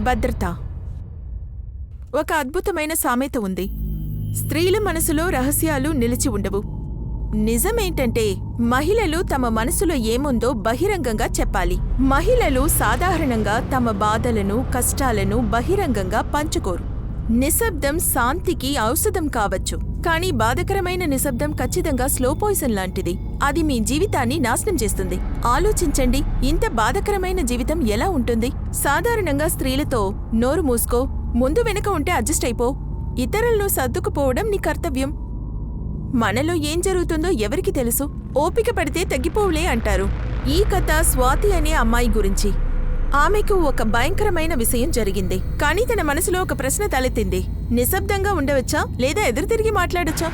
భద్రత. ఒక అద్భుతమైన సామెత ఉంది, స్త్రీల మనసులో రహస్యాలు నిలిచి ఉండవు. నిజమేంటంటే మహిళలు తమ మనసులో ఏముందో బహిరంగంగా చెప్పాలి. మహిళలు సాధారణంగా తమ బాధలను, కష్టాలను బహిరంగంగా పంచుకోరు. నిశ్శబ్దం శాంతికి ఔషధం కావచ్చు, కానీ బాధకరమైన నిశ్శబ్దం ఖచ్చితంగా స్లో పాయిజన్ లాంటిది. అది మీ జీవితాన్ని నాశనం చేస్తుంది. ఆలోచించండి, ఇంత బాధకరమైన జీవితం ఎలా ఉంటుంది? సాధారణంగా స్త్రీలతో నోరు మూసుకో, ముందు వెనుక ఉంటే అడ్జస్ట్ అయిపో, ఇతరులను సర్దుకుపోవడం నీ కర్తవ్యం. మనలో ఏం జరుగుతుందో ఎవరికి తెలుసు? ఓపిక పడితే తగ్గిపోవులే అంటారు. ఈ కథ స్వాతి అనే అమ్మాయి గురించి. ఆమెకు ఒక భయంకరమైన విషయం జరిగింది, కానీ తన మనసులో ఒక ప్రశ్న తలెత్తింది. నిశ్శబ్దంగా ఉండవచ్చా లేదా ఎదురు తిరిగి మాట్లాడొచ్చా?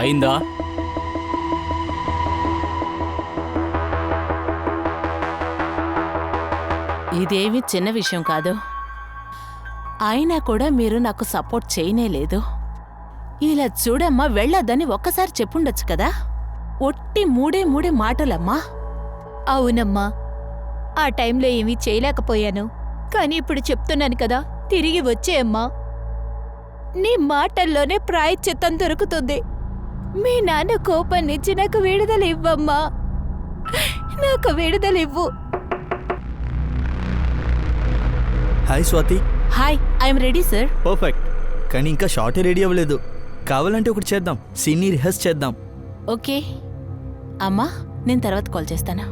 అయిందా? ఇదేమీ చిన్న విషయం కాదు. అయినా కూడా మీరు నాకు సపోర్ట్ చేయనేలేదు. ఇలా చూడమ్మా, వెళ్ళొద్దని ఒక్కసారి చెప్పుండొచ్చు కదా. ఒట్టి మూడే మాటలమ్మా. అవునమ్మా, ఆ టైంలో ఏమీ చేయలేకపోయాను. కానీ ఇప్పుడు చెప్తున్నాను కదా, తిరిగి వచ్చేయమ్మా. నీ మాటల్లోనే ప్రాయశ్చిత్తం దొరుకుతుంది. మీ నాన్న కోపం నుంచి నాకు విడుదల ఇవ్వమ్మా. నాకు విడుదల ఇవ్వు. Hi Swathi. Hi, I'm ready sir. Perfect. కానీ ఇంకా షార్టే రెడీ అవ్వలేదు. కావాలంటే ఒకటి చేద్దాం, సీన్ని రిహర్స్ చేద్దాం. ఓకే అమ్మా, నేను తర్వాత కాల్ చేస్తాను.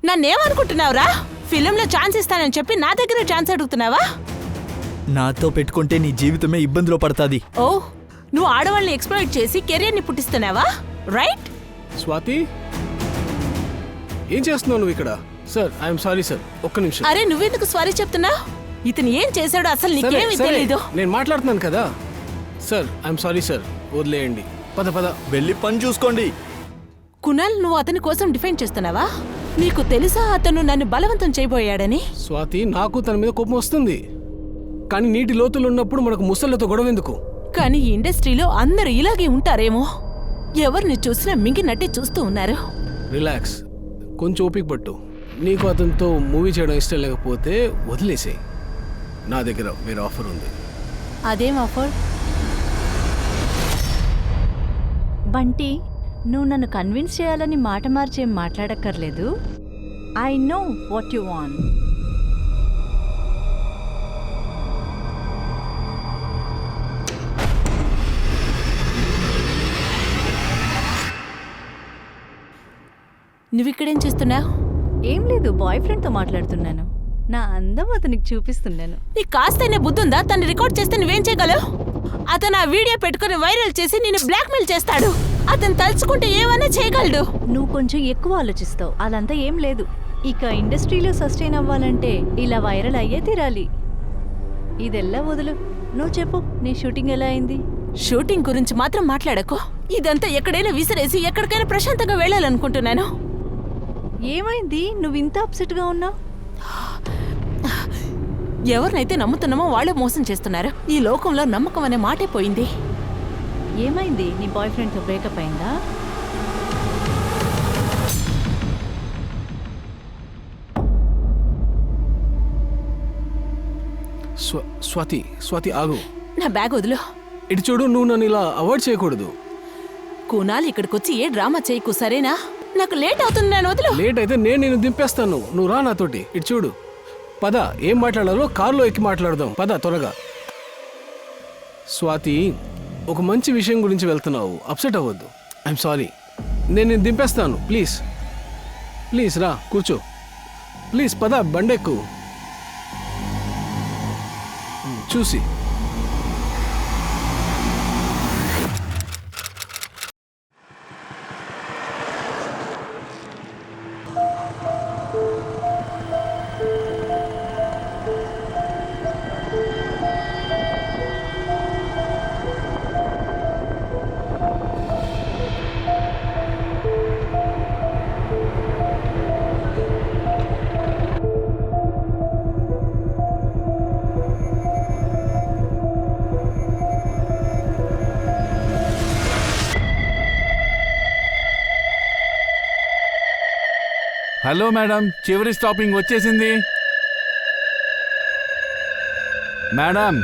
నన్నేమనుకుంటున్నావురా? ఫిలింలో ఛాన్స్ ఇస్తానని చెప్పి నా దగ్గర ఛాన్స్ అడుగుతున్నావా? నాతో పెట్టుకుంటే నీ జీవితమే ఇబ్బందిలో పడతాది. ఓ, నువ్వు ఆడవాళ్ళని ఎక్స్ప్లాయిట్ చేసి కెరీర్ని పుట్టిస్తున్నావా? రైట్? స్వాతి, ఏం చేస్తున్నావు నువ్వు ఇక్కడ? సార్, ఐఎమ్ సారీ సార్, ఒక్క నిమిషం. అరే, నువ్వెందుకు సారీ చెప్తున్నావు? ఇతను ఏం చేశాడో అసలు నీకేమీ తెలీదు. నేను మాట్లాడుతున్నాను కదా. సార్, ఐఎమ్ సారీ సార్, వదిలేయండి. పద పద. వెళ్ళి పని చూసుకోండి. కునాల్, నువ్వు అతని కోసం డిఫెండ్ చేస్తున్నావా? నీకు తెలుసా అతను నన్ను బలవంతం చేయబోయాడని? స్వాతి, నాకు తన మీద కోపం వస్తుంది, కానీ నీటి లోతులు ఉన్నప్పుడు మనకు ముసళ్ళతో గొడవ ఎందుకు? కానీ ఈ ఇండస్ట్రీలో అందరూ ఇలాగే ఉంటారేమో. ఎవరిని చూసినా మింగినట్టే చూస్తూ ఉన్నారు. రిలాక్స్, కొంచెం ఓపిక పట్టు. నీకు అతనితో మూవీ చేయడం ఇష్టం లేకపోతే వదిలేసేయ్. నా దగ్గర వేరే ఆఫర్ ఉంది. అదేం ఆఫర్? బంటి, నువ్వు నన్ను కన్విన్స్ చేయాలని మాట మార్చేం మాట్లాడక్కర్లేదు. I know what you want. నువ్విక్కడేం చేస్తున్నావు? ఏం లేదు, బాయ్ ఫ్రెండ్తో మాట్లాడుతున్నాను. నా అందం అతనికి చూపిస్తున్నాను. నీకు కాస్తైనా బుద్ధుందా? తను రికార్డ్ చేస్తే నువ్వేం చేయగలవు? అతను ఆ వీడియో పెట్టుకుని వైరల్ చేసి నిన్ను బ్లాక్మెయిల్ చేస్తాడు. అతను తలుచుకుంటే ఏమైనా చేయగలడు. నువ్వు కొంచెం ఎక్కువ ఆలోచిస్తావు. అదంతా ఏం లేదు. ఇక ఇండస్ట్రీలో సస్టైన్ అవ్వాలంటే ఇలా వైరల్ అయ్యే తీరాలి. ఇదెల్లా వదులు. నువ్వు చెప్పు, నీ షూటింగ్ ఎలా అయింది? షూటింగ్ గురించి మాత్రం మాట్లాడకు. ఇదంతా ఎక్కడైనా విసిరేసి ఎక్కడికైనా ప్రశాంతంగా వెళ్ళాలనుకుంటున్నాను. ఏమైంది? నువ్వు ఇంత అప్సెట్గా ఉన్నావు? ఎవరినైతే నమ్ముతున్నామో వాళ్ళే మోసం చేస్తున్నారు. ఈ లోకంలో నమ్మకం అనే మాటే పోయింది. ఏమైంది? నీ బాయ్ ఫ్రెండ్తో బ్రేకప్ అయిందా? స్వాతి, స్వాతి ఆగు. నా బ్యాగ్ వదులు. ఇటు చూడు, నువ్వు నన్ను ఇలా అవాయిడ్ చేయకూడదు. కూనాలు ఇక్కడికొచ్చి ఏ డ్రామా చేయకు, సరేనా? నాకు లేట్ అవుతుంది, నేను వదులు. లేట్ అయితే నేను దింపేస్తాను. నువ్వు రా నాతోటి. ఇటు చూడు, పద. ఏం మాట్లాడాలో కారులో ఎక్కి మాట్లాడదాం. పద త్వరగా. స్వాతి, ఒక మంచి విషయం గురించి వెళ్తున్నావు, అప్సెట్ అవ్వద్దు. I'm sorry. నేను దింపేస్తాను. ప్లీజ్ ప్లీజ్ రా, కూర్చో. ప్లీజ్ పద, బండెక్కు. చూసి హలో మేడం, చివరి స్టాపింగ్ వచ్చేసింది. Madam,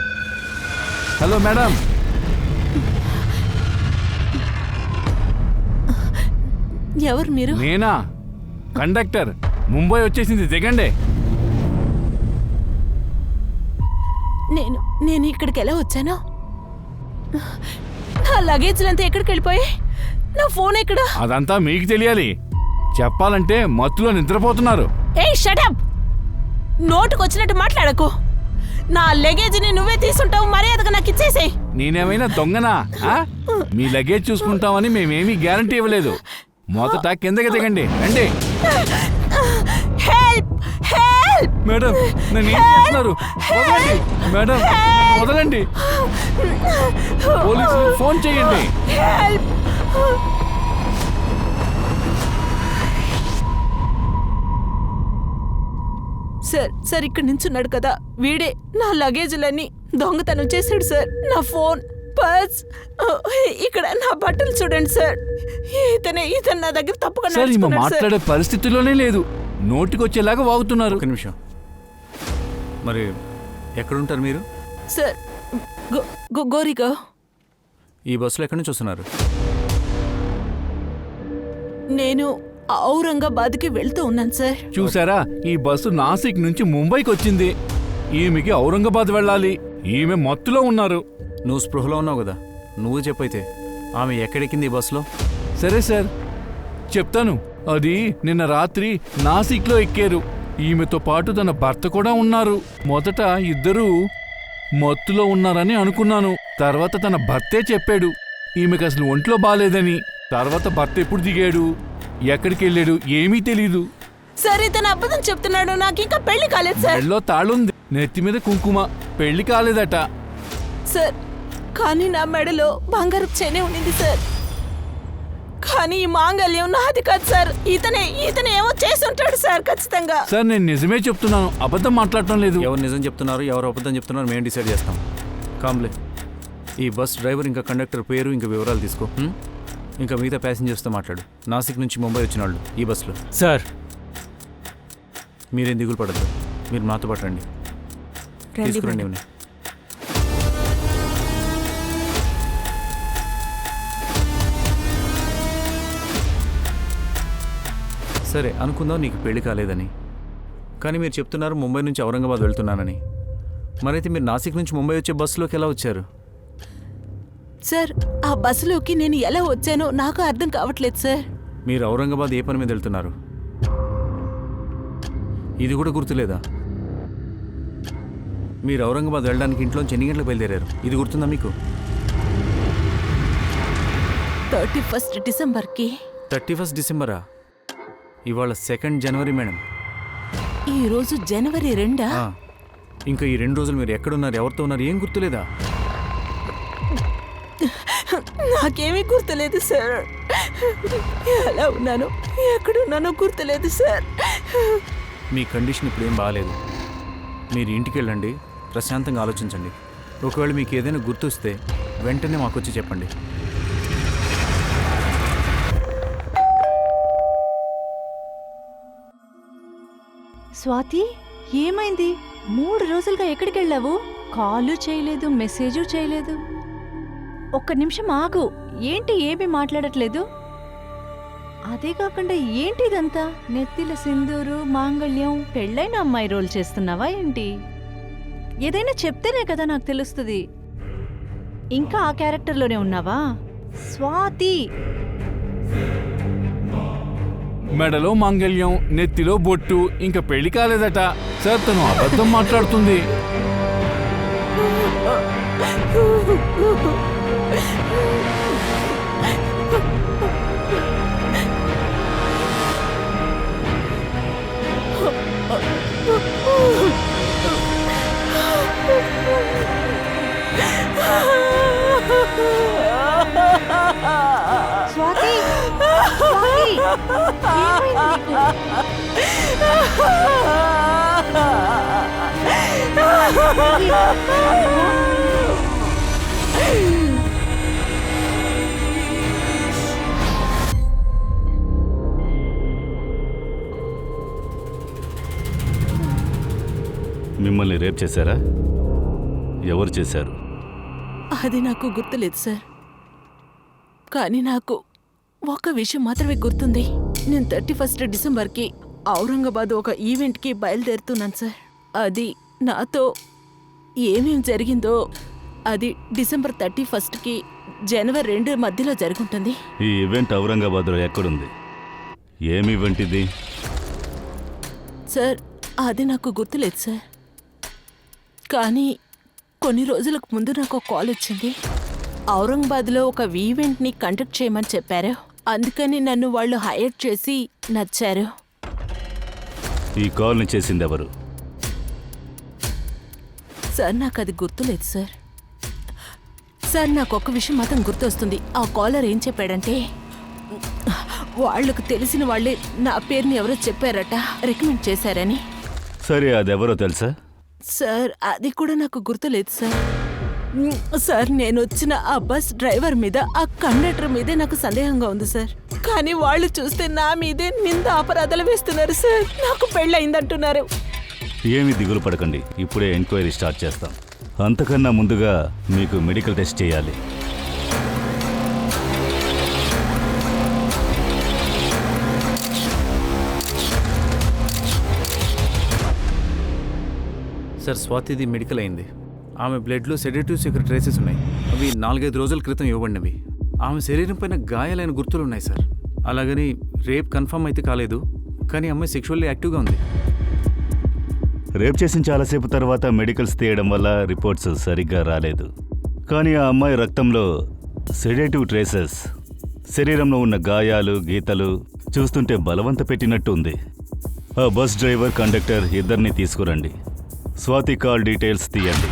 hello madam. ఎవరు మీరు? నేనా, కండక్టర్. ముంబై వచ్చేసింది, దిగండి. నేను ఇక్కడికి ఎలా వచ్చాను? నా లగేజ్లంతా ఎక్కడికి వెళ్ళిపోయాయి? నా ఫోన్ ఎక్కడ? అదంతా మీకు తెలియాలి. చెప్పాలంటే మత్తులో నిద్రపోతున్నారు. ఏయ్ షటప్! నోటుకొచ్చినట్టు మాట్లాడకు. నా లగేజ్ని నువ్వే తీసుంటావు, మర్యాదగా నాకు ఇచ్చేసేయ్. నేనేమైనా దొంగనా? మీ లగేజ్ చూసుకుంటామని మేమేమీ గ్యారంటీ ఇవ్వలేదు. మొదట కిందకి దిగండి, రండి. హెల్ప్! హెల్ప్! మేడం, నన్ను ఏం చేస్తున్నారు? వదలండి మేడం, వదలండి. పోలీసులు ఫోన్ చేయండి. హెల్ప్! సార్ ఇక్కడ నించున్నాడు కదా, వీడే నా లగేజ్లన్నీ దొంగతనం చేశాడు సార్. నా ఫోన్, పర్స్, ఇక్కడ నా బట్టలు చూడండి సార్. ఇతను నా దగ్గర తప్పుగా సార్, ఈమె నడుచుకున్నాడు సార్. మాట్లాడే పరిస్థితిలోనే లేదు. నోటికొచ్చేలాగా వాగుతున్నారు. ఒక నిమిషం. మరి ఎక్కడుంటారు మీరు? సార్, గోరిగా. ఈ బస్సులో ఎక్కడి నుంచి వస్తున్నారు? నేను ఔరంగాబాద్కి వెళ్తూ ఉన్నాను సార్. చూసారా, ఈ బస్సు నాసిక్ నుంచి ముంబైకి వచ్చింది. ఈమెకి ఔరంగాబాద్ వెళ్ళాలి. ఈమె మత్తులో ఉన్నారు. నువ్వు స్పృహలో ఉన్నావు కదా, నువ్వు చెప్పైతే ఆమె ఎక్కడెక్కింది ఈ బస్సులో? సరే సార్, చెప్తాను. అది నిన్న రాత్రి నాసిక్లో ఎక్కారు. ఈమెతో పాటు తన భర్త కూడా ఉన్నారు. మొదట ఇద్దరూ మత్తులో ఉన్నారని అనుకున్నాను. తర్వాత తన భర్తే చెప్పాడు ఈమెకు అసలు ఒంట్లో బాలేదని. తర్వాత భర్త ఎప్పుడు దిగాడు, ఎక్కడికి వెళ్ళాడు ఏమీ తెలీదు. సార్, ఇతను అబద్ధం చెప్తున్నాడు. నాకు ఇంకా పెళ్లి కాలేదు సార్. మెడలో తాళుంది, నెత్తి మీద కుంకుమ, పెళ్లి కాలేదట. సార్, కానీ నా మెడలో బంగారు చేనే ఉండింది సార్. కానీ ఈ మాంగళ్యం నాది కాదు సార్. ఇతనే ఏమో చేసి ఉంటాడు సార్, ఖచ్చితంగా. సార్, నేను నిజమే చెప్తున్నాను, అబద్ధం మాట్లాడటం లేదు. ఎవరు నిజం చెప్తున్నారు, ఎవరు అబద్ధం చెప్తున్నారు మేము డిసైడ్ చేస్తాం. కాంబ్లే, ఈ బస్ డ్రైవర్ ఇంకా కండక్టర్ పేరు ఇంకా వివరాలు తీసుకో. ఇంకా మిగతా ప్యాసింజర్స్తో మాట్లాడు. నాసిక్ నుంచి ముంబై వచ్చిన వాళ్ళు ఈ బస్సులో. సార్, మీరేం దిగులు పడద్దు, మీరు మాతో పాటు రండి. తీసుకురండి ఇవన్నీ. సరే, అనుకుందాం నీకు పెళ్లి కాలేదని. కానీ మీరు చెప్తున్నారు ముంబై నుంచి ఔరంగాబాద్ వెళ్తున్నానని. మరైతే మీరు నాసిక్ నుంచి ముంబై వచ్చే బస్సులోకి ఎలా వచ్చారు? సార్, ఆ బస్సులోకి నేను ఎలా వచ్చానో నాకు అర్థం కావట్లేదు సార్. మీరు ఔరంగాబాద్ ఏ పని మీద వెళ్తున్నారు? ఇది కూడా గుర్తులేదా? మీరు ఔరంగాబాద్ వెళ్ళడానికి ఇంట్లోంచి ఎన్ని గంటలకు బయలుదేరారు? ఇది గుర్తుందా మీకు? 31 డిసెంబర్కి. 31 డిసెంబరా? ఇవాళ 2 జనవరి మేడం. ఈరోజు జనవరి 2. ఇంకా ఈ 2 రోజులు మీరు ఎక్కడున్నారు, ఎవరితో ఉన్నారు, ఏం గుర్తులేదా? నాకేమీ గుర్తులేదు సార్. ఎలా ఉన్నాను, ఎక్కడున్నానో గుర్తులేదు సార్. మీ కండిషన్ ఇప్పుడు ఏం బాగాలేదు. మీరు ఇంటికి వెళ్ళండి, ప్రశాంతంగా ఆలోచించండి. ఒకవేళ మీకు ఏదైనా గుర్తొస్తే వెంటనే మాకు వచ్చి చెప్పండి. స్వాతి, ఏమైంది? 3 రోజులుగా ఎక్కడికి వెళ్ళావు? కాలు చేయలేదు, మెసేజు చేయలేదు. ఒక్క నిమిషం ఆగు. ఏంటి ఏమీ మాట్లాడట్లేదు? అదే కాకుండా ఏంటి ఇదంతా? నెత్తిల సింధూరు, మాంగళ్యం, పెళ్ళైన అమ్మాయి రోల్ చేస్తున్నావా ఏంటి? ఏదైనా చెప్తేనే కదా నాకు తెలుస్తుంది. ఇంకా ఆ క్యారెక్టర్లోనే ఉన్నావా? స్వాతి, మెడలో మాంగళ్యం, నెత్తిలో బొట్టు, ఇంకా పెళ్లి కాలేదట. సార్, తను అబద్ధం మాట్లాడుతుంది. స్వాతి, స్వాతి, ఏమైంది నీకు? మిమ్మల్ని రేప్ చేశారా? ఎవరు చేశారు? అది నాకు గుర్తులేదు సార్. కానీ నాకు ఒక విషయం మాత్రమే గుర్తుంది. నేను 31 డిసెంబర్కి ఔరంగాబాద్ ఒక ఈవెంట్కి బయలుదేరుతున్నాను సార్. అది నాతో ఏమేం జరిగిందో అది డిసెంబర్ 31కి జనవరి 2 మధ్యలో జరుగుంటుంది. ఈ ఈవెంట్ ఔరంగాబాద్లో ఎక్కడుంది? ఏమి ఈవెంట్ ఇది? సార్ అది నాకు గుర్తులేదు సార్. కానీ కొన్ని రోజులకు ముందు నాకు ఒక కాల్ వచ్చింది. ఔరంగాబాద్లో ఒక ఈవెంట్ని కండక్ట్ చేయమని చెప్పారు. అందుకని నన్ను వాళ్ళు హైర్ చేసి నచ్చారు. ఈ కాల్ని చేసింది ఎవరు? సార్ నాకు అది గుర్తులేదు సార్. సార్ నాకు ఒక్క విషయం మాత్రం గుర్తొస్తుంది. ఆ కాలర్ ఏం చెప్పాడంటే వాళ్ళకు తెలిసిన వాళ్ళే నా పేరుని ఎవరో చెప్పారట, రికమెండ్ చేశారని. సరే, అదెవరో తెలుసా? సార్ అది కూడా నాకు గుర్తులేదు సార్. సార్ నేను వచ్చిన ఆ బస్ డ్రైవర్ మీద, ఆ కండక్టర్ మీదే నాకు సందేహంగా ఉంది సార్. కానీ వాళ్ళు చూస్తే నా మీదే నింద అపరాధాలు వేస్తున్నారు సార్. నాకు పెళ్ళయిందంటున్నారు. ఏమీ దిగులు పడకండి, ఇప్పుడే ఎంక్వైరీ స్టార్ట్ చేస్తాం. అంతకన్నా ముందుగా మీకు మెడికల్ టెస్ట్ చేయాలి. సార్, స్వాతిది మెడికల్ అయింది. ఆమె బ్లడ్లో సెడేటివ్స్ యొక్క ట్రేసెస్ ఉన్నాయి. అవి 4-5 రోజుల క్రితం ఇవ్వబడినవి. ఆమె శరీరం పైన గాయాలైన గుర్తులు ఉన్నాయి సార్. అలాగని రేప్ కన్ఫర్మ్ అయితే కాలేదు, కానీ అమ్మాయి సెక్షువల్లీ యాక్టివ్గా ఉంది. రేప్ చేసిన చాలాసేపు తర్వాత మెడికల్స్ తీయడం వల్ల రిపోర్ట్స్ సరిగ్గా రాలేదు. కానీ ఆ అమ్మాయి రక్తంలో సెడేటివ్ ట్రేసెస్, శరీరంలో ఉన్న గాయాలు, గీతలు చూస్తుంటే బలవంత పెట్టినట్టు ఉంది. ఆ బస్ డ్రైవర్, కండక్టర్ ఇద్దరిని తీసుకురండి. స్వాతి కాల్ డీటెయిల్స్ తీయండి.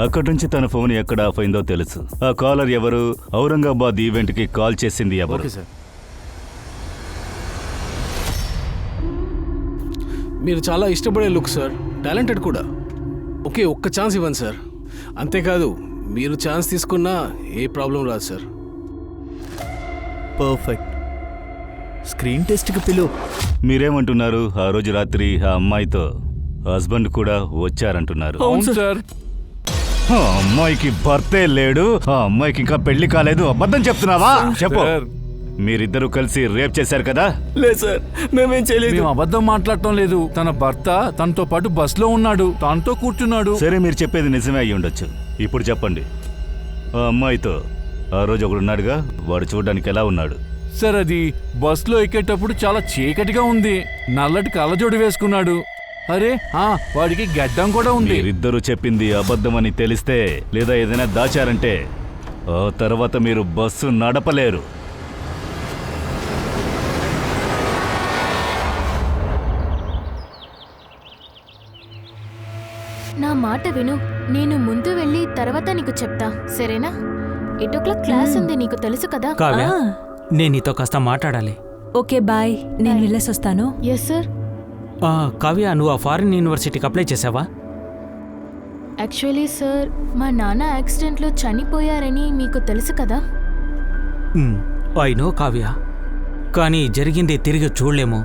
అక్కడి నుంచి తన ఫోన్ ఎక్కడ ఆఫ్ అయిందో తెలుసు. ఆ కాలర్ ఎవరు? ఔరంగాబాద్ ఈవెంట్కి కాల్ చేసింది ఎవరు? Okay sir. మీరు చాలా ఇష్టపడే లుక్ సార్, టాలెంటెడ్ కూడా. ఒక్క ఛాన్స్ ఇవ్వండి సార్. అంతేకాదు మీరు ఛాన్స్ తీసుకున్నా ఏ ప్రాబ్లం రాదు సార్. పర్ఫెక్ట్. స్క్రీన్ టెస్ట్కి పిలువు. మీరేమంటున్నారు? ఆ రోజు రాత్రి ఆ అమ్మాయితో హస్బెండ్ కూడా వచ్చారంటున్నారు. అవును సార్. ఆ అమ్మాయికి భర్తే లేడు, ఆ అమ్మాయికి ఇంకా పెళ్లి కాలేదు. అబద్ధం చెప్తున్నావా? చెప్పు. సార్, మీరిద్దరూ కలిసి రేప్ చేశారు కదా? లేదు సార్, మేమేం చేయలేదు. మేము అబద్ధం మాట్లాడటం లేదు. తన భర్త తనతో పాటు బస్లో ఉన్నాడు, తనతో కూర్చున్నాడు. సరే, మీరు చెప్పేది నిజమే అయ్యి ఉండొచ్చు. ఇప్పుడు చెప్పండి, ఆ అమ్మాయితో ఆ రోజు ఒకడున్నాడుగా, వాడు చూడడానికి ఎలా ఉన్నాడు? సార్ అది బస్లో ఎక్కేటప్పుడు చాలా చీకటిగా ఉంది. నల్లటి కళ్ళజోడు వేసుకున్నాడు. అరే వాడికి గడ్డం కూడా ఉంది. మీరిద్దరూ చెప్పింది అబద్ధమని తెలిస్తే, లేదా ఏదైనా దాచారంటే ఆ తర్వాత మీరు బస్సు నడపలేరు. నా మాట విను. నేను ముందు వెళ్ళి తర్వాత నీకు చెప్తా, సరేనా? 8 o'clock క్లాస్ ఉంది, నీకు తెలుసు కదా. కావ్య, నేను నీతో కాస్త మాట్లాడాలి. ఓకే బాయ్, నేను వెళ్ళేసొస్తాను. Yes sir. కావ్య, నువ్వు ఆ ఫారిన్ యూనివర్సిటీకి అప్లై చేసావా? యాక్చువల్లీ సార్, మా నాన్న యాక్సిడెంట్లో చనిపోయారని మీకు తెలుసు కదా. ఐ నో కావ్య, కానీ జరిగింది తిరిగి చూడలేము.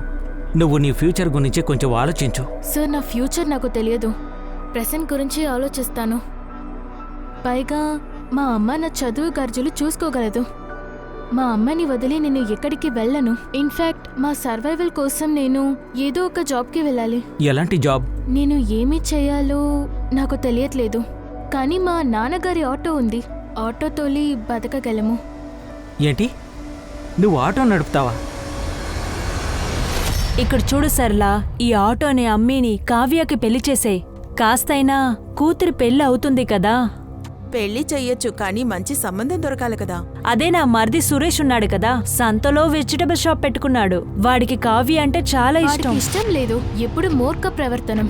నువ్వు నీ ఫ్యూచర్ గురించి కొంచెం ఆలోచించు. సార్, నా ఫ్యూచర్ నాకు తెలియదు, ప్రెసెంట్ గురించి ఆలోచిస్తాను. పైగా మా అమ్మ నా చదువు ఖర్చులు చూసుకోగలదు. మా అమ్మని వదిలి నేను ఎక్కడికి వెళ్ళను. ఇన్ఫ్యాక్ట్ మా సర్వైవల్ కోసం నేను ఏదో ఒక జాబ్కి వెళ్ళాలి. ఎలాంటి జాబ్? నేను ఏమి చేయాలో నాకు తెలియట్లేదు. కానీ మా నాన్నగారి ఆటో ఉంది, ఆటో తోలి బతకగలము. ఏంటి, నువ్వు ఆటో నడుపుతావా? ఇక్కడ చూడు సర్లా, ఈ ఆటోని అమ్మీని కావ్యకి పెళ్లి చేసేయ్. కాస్తైనా కూతురి పెళ్లి అవుతుంది కదా. పెళ్లి చెయ్యొచ్చు, కానీ మంచి సంబంధం దొరకాలి కదా. అదే నా మరిది సురేష్ ఉన్నాడు కదా, సంతలో వెజిటబుల్ షాప్ పెట్టుకున్నాడు. వాడికి కావ్య అంటే చాలా వాడికి ఇష్టం. ఇష్టం లేదు, ఎప్పుడు మూర్ఖ ప్రవర్తనం.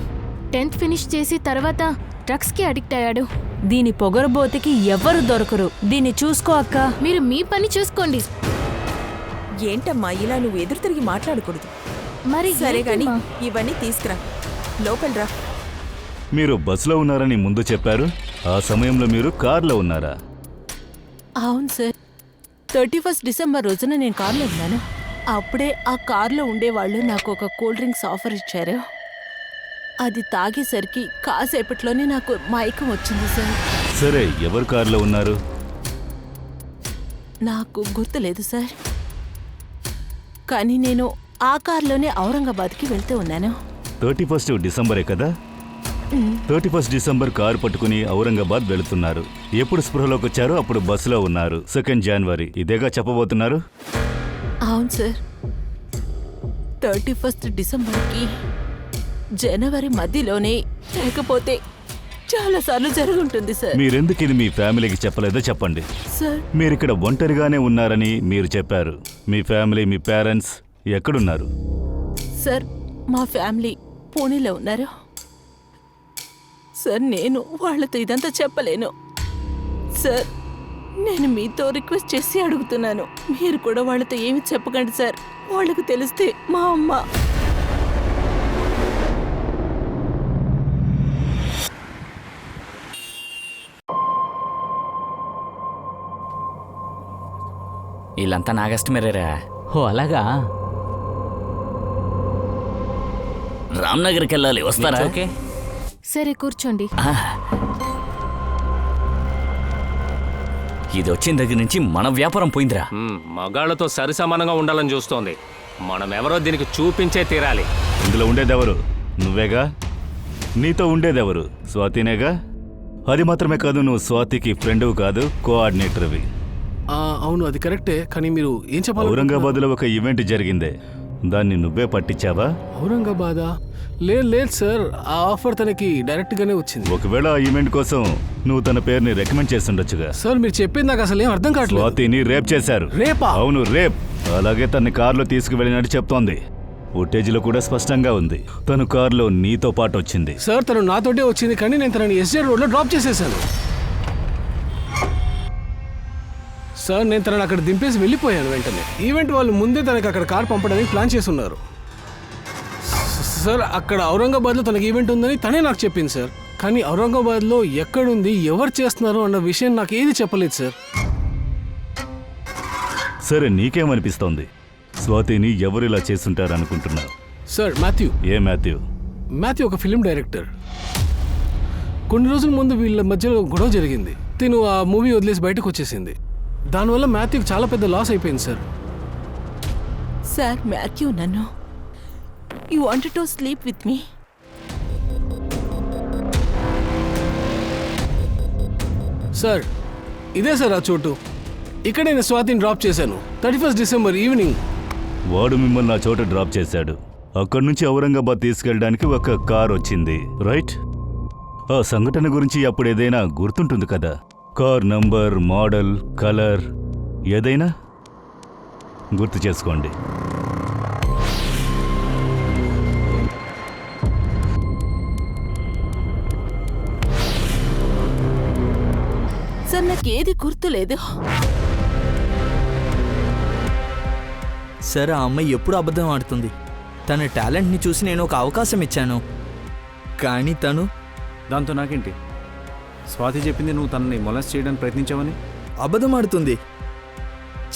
10th ఫినిష్ చేసి తర్వాత డ్రగ్స్ కి అడిక్ట్ అయ్యాడు. దీని పొగరబోతికి ఎవరు దొరకరు. దీన్ని చూసుకో అక్క. మీరు మీ పని చూసుకోండి. ఏంటమ్మా ఇలా నువ్వు ఎదురు తిరిగి మాట్లాడకూడదు. మరి సరే ఏంటి గాని మా? ఇవన్నీ తీసుకురా, లోపలరా. మీరు బస్సులో ఉన్నారని ముందు చెప్పారు, ఆ సమయంలో మీరు కార్లో ఉన్నారా? అవును సార్. 31 డిసెంబర్ రోజున నేను కార్లో ఉన్నాను. అప్పుడే ఆ కార్లో ఉండేవాళ్ళు నాకు ఒక కూల్ డ్రింక్స్ ఆఫర్ ఇచ్చారు. అది తాగేసరికి కాసేపట్లోనే నాకు మైకం వచ్చింది సార్. సరే, ఎవరు కారులో ఉన్నారు? నాకు గుర్తులేదు సార్, కానీ నేను ఆ కార్లోనే ఔరంగాబాద్కి వెళ్తూ ఉన్నాను. 31 డిసెంబరే కదా? 31 డిసెంబర్ కారు పట్టుకుని ఔరంగాబాద్ వెళుతున్నారు. ఎప్పుడు స్పృహలోకి వచ్చారో అప్పుడు బస్సులో ఉన్నారు. 2 జనవరి, ఇదేగా చెప్పబోతున్నారు? అవును సార్, 31 డిసెంబర్కి జనవరి మధ్యలోనే, లేకపోతే చాలాసార్లు జరుగుంటుంది సార్. మీరెందుకు ఇది మీ ఫ్యామిలీకి చెప్పలేదో చెప్పండి. సార్, మీరిక్కడ ఒంటరిగానే ఉన్నారని మీరు చెప్పారు. మీ ఫ్యామిలీ, మీ పేరెంట్స్ ఎక్కడున్నారు? సార్, మా ఫ్యామిలీ పూణేలో ఉన్నారు సార్. నేను వాళ్ళతో ఇదంతా చెప్పలేను సార్. నేను మీతో రిక్వెస్ట్ చేసి అడుగుతున్నాను, మీరు కూడా వాళ్ళతో ఏమి చెప్పకండి సార్. వాళ్ళకు తెలిస్తే మా అమ్మ. వీళ్ళంతా నా కస్టమరేరా. ఓ అలాగా? రామ్నగర్కి వెళ్ళాలి, వస్తారా? ఓకే. సరే కూర్చోండి. ఇది వచ్చిన దగ్గర నుంచి మన వ్యాపారం పోయిందిరా. మగాళ్లతో సరిసమానంగా ఉండాలని చూస్తోంది. మనం ఎవరో దీనికి చూపించే తీరాలి. ఇందులో ఉండేదెవరు? నువ్వేగా. నీతో ఉండేదెవరు? స్వాతినేగా. అది మాత్రమే కాదు, నువ్వు స్వాతికి ఫ్రెండ్వు కాదు, కోఆర్డినేటర్వి. అవును, అది కరెక్టే, కానీ మీరు ఏం చెప్పాలి? ఔరంగాబాద్లో ఒక ఈవెంట్ జరిగిందే, దాన్ని నువ్వే పట్టించావా? ఔరంగాబాదా? లేదు సార్, ఆ ఆఫర్ తనకి డైరెక్ట్ గానే వచ్చింది. ఒకవేళ ఆ ఈవెంట్ కోసం నువ్వు తన పేరుని రికమెండ్ చేస్తుండొచ్చుగా. సార్, మీరు చెప్పింది నాకు అసలు ఏం అర్థం కావట్లేదు. స్వాతిని రేప్ చేశారు. రేపా? అవును, రేప్. అలాగే తన కారులో తీసుకువెళ్ళినట్టు చెప్తోంది. ఫుటేజ్లో కూడా స్పష్టంగా ఉంది. తను కారులో నీతో పాటు వచ్చింది. సార్, తను నాతోటే వచ్చింది, కానీ నేను తనని ఎస్జే రోడ్లో డ్రాప్ చేసేసాను. సార్, నేను తనని అక్కడ దింపేసి వెళ్ళిపోయాను వెంటనే. ఈవెంట్ వాళ్ళు ముందే తనకి అక్కడ కార్ పంపడానికి ప్లాన్ చేస్తున్నారు. సార్, అక్కడ ఔరంగాబాద్లో తనకి ఈవెంట్ ఉందని తనే నాకు చెప్పింది సార్. కానీ ఔరంగాబాద్లో ఎక్కడుంది, ఎవరు చేస్తున్నారు అన్న విషయం నాకు ఏది చెప్పలేదు సార్. సరే, నీకేమనిపిస్తోంది? స్వాతిని ఎవరిలా చేస్తుంటారు అనుకుంటున్నావు? Sir, Matthew. ఏ మాథ్యూ? మాథ్యూ ఒక ఫిల్మ్ డైరెక్టర్. కొన్ని రోజుల ముందు వీళ్ళ మధ్యలో గొడవ జరిగింది. తిను ఆ మూవీ వదిలేసి బయటకు వచ్చేసింది. దానివల్ల మాథ్యూకి చాలా పెద్ద లాస్ అయిపోయింది సార్. సార్, మాథ్యూ నన్ను, you wanted to sleep with me. Sir, ఇదే సార్ ఆ చోటు. ఇక్కడ నేను స్వాతిని డ్రాప్ చేశాను 31 డిసెంబర్ ఈవినింగ్. వాడు మిమ్మల్ని ఆ చోట డ్రాప్ చేశాడు. అక్కడి నుంచి ఔరంగాబాద్ తీసుకెళ్ళడానికి ఒక కార్ వచ్చింది, రైట్? ఆ సంఘటన గురించి అప్పుడు ఏదైనా గుర్తుంటుంది కదా? కార్ నంబర్, మోడల్, కలర్ ఏదైనా గుర్తు చేసుకోండి. సార్, నాకేది గుర్తులేదు. సార్, ఆ అమ్మాయి ఎప్పుడు అబద్ధం ఆడుతుంది. తన టాలెంట్ని చూసి నేను ఒక అవకాశం ఇచ్చాను, కానీ తను. దాంతో నాకేంటి? స్వాతి చెప్పింది నువ్వు తనని మొలెస్ట్ చేయడానికి ప్రయత్నించావని. అబద్ధం ఆడుతుంది.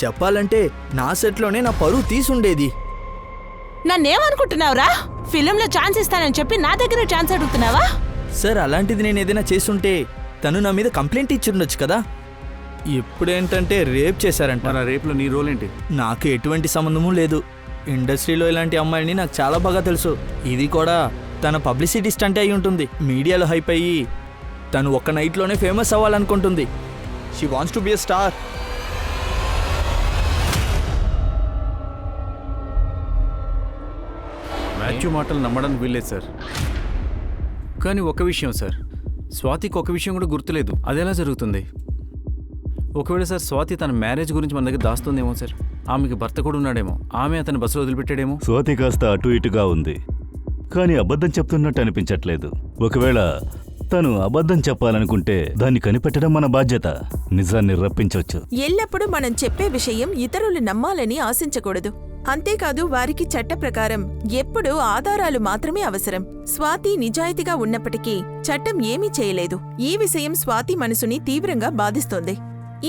చెప్పాలంటే నా సెట్లోనే నా పరువు తీసుండేది. నన్నేమనుకుంటున్నావురా? ఫిలింలో ఛాన్స్ ఇస్తానని చెప్పి నా దగ్గర ఛాన్స్ అడుగుతున్నావా? సార్, అలాంటిది నేను ఏదైనా చేస్తుంటే తను నా మీద కంప్లైంట్ ఇచ్చిండొచ్చు కదా. ఇప్పుడేంటంటే రేప్ చేశారంట. మరి ఆ రేపులో నీ రోల్ ఏంటి? నాకు ఎటువంటి సంబంధము లేదు. ఇండస్ట్రీలో ఇలాంటి అమ్మాయిని నాకు చాలా బాగా తెలుసు. ఇది కూడా తన పబ్లిసిటీ స్టంట్ అయి ఉంటుంది. మీడియాలో హైప్ అయ్యి తను ఒక్క నైట్లోనే ఫేమస్ అవ్వాలనుకుంటుంది. She wants to be a star. Matthew మాటలు నమ్మడానికి వీల్లేదు సార్. కానీ ఒక విషయం సార్, స్వాతికి ఒక విషయం కూడా గుర్తులేదు. అదెలా జరుగుతుంది? ఒకవేళ సార్ స్వాతి తన మ్యారేజ్ గురించి మన దగ్గర దాస్తుందేమో సార్. ఆమెకి భర్త కూడా ఉన్నాడేమో. ఆమె అతని బస్సులో వదిలిపెట్టాడేమో. స్వాతి కాస్త అటు ఇటుగా ఉంది, కానీ అబద్ధం చెప్తున్నట్టు అనిపించట్లేదు. ఒకవేళ తను అబద్ధం చెప్పాలనుకుంటే దాన్ని కనిపెట్టడం మన బాధ్యత. నిజాన్ని రప్పించవచ్చు. ఎల్లప్పుడూ మనం చెప్పే విషయం ఇతరులు నమ్మాలని ఆశించకూడదు. అంతేకాదు, వారికి చట్ట ప్రకారం ఎప్పుడూ ఆధారాలు మాత్రమే అవసరం. స్వాతి నిజాయితీగా ఉన్నప్పటికీ చట్టం ఏమీ చేయలేదు. ఈ విషయం స్వాతి మనసుని తీవ్రంగా బాధిస్తోంది.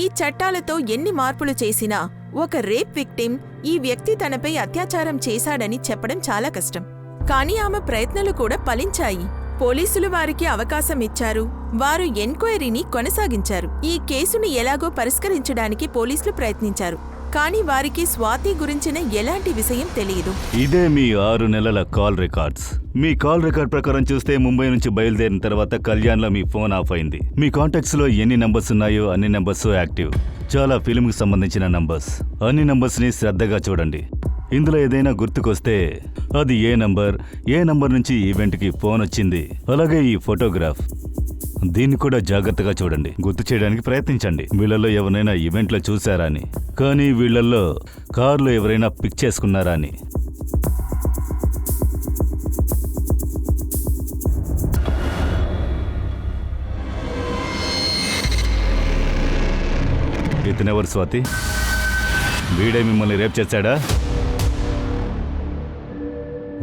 ఈ చట్టాలతో ఎన్ని మార్పులు చేసినా ఒక రేప్ విక్టిమ్ ఈ వ్యక్తి తనపై అత్యాచారం చేశాడని చెప్పడం చాలా కష్టం. కానీ ఆమె ప్రయత్నాలు కూడా ఫలించాయి. పోలీసులు వారికి అవకాశం ఇచ్చారు. వారు ఎంక్వైరీని కొనసాగించారు. ఈ కేసుని ఎలాగో పరిష్కరించడానికి పోలీసులు ప్రయత్నించారు. కానీ వారికి స్వాతి గురించిన ఎలాంటి విషయం తెలియదు. ఇదే మీ 6 నెలల కాల్ రికార్డ్స్. మీ కాల్ రికార్డ్ ప్రకారం చూస్తే ముంబై నుంచి బయలుదేరిన తర్వాత కళ్యాణ్లో మీ ఫోన్ ఆఫ్ అయింది. మీ కాంటాక్ట్స్లో ఎన్ని నంబర్స్ ఉన్నాయో అన్ని నంబర్స్ యాక్టివ్. చాలా ఫిల్మ్కి సంబంధించిన నంబర్స్. అన్ని నంబర్స్ని శ్రద్ధగా చూడండి. ఇందులో ఏదైనా గుర్తుకొస్తే అది ఏ నంబర్ నుంచి ఈవెంట్కి ఫోన్ వచ్చింది. అలాగే ఈ ఫోటోగ్రాఫ్, దీన్ని కూడా జాగ్రత్తగా చూడండి. గుర్తు చేయడానికి ప్రయత్నించండి. వీళ్ళల్లో ఎవరైనా ఈవెంట్లో చూసారా అని, కానీ వీళ్ళల్లో కార్లో ఎవరైనా పిక్ చేసుకున్నారా అని. ఇతనెవరు స్వాతి? వీడే మిమ్మల్ని రేప్ చేశాడా?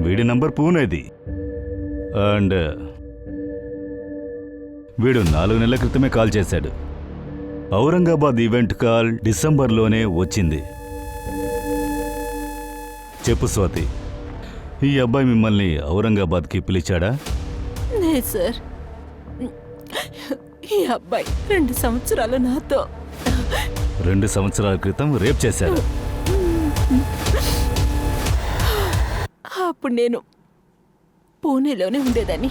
వీడి నంబర్ పూణేది. అండ్ వీడు 4 నెలల క్రితమే కాల్ చేశాడు. ఔరంగాబాద్ ఈవెంట్ కాల్ డిసెంబర్లోనే వచ్చింది. చెప్పు స్వాతి, ఈ అబ్బాయి మిమ్మల్ని ఔరంగాబాద్కి పిలిచాడా? లేదు సార్, ఈ అబ్బాయి 2 సంవత్సరాలు నాతో 2 సంవత్సరాల క్రితం రేప్ చేశాడు. అప్పుడు నేను పూణేలోనే ఉండేదాన్ని.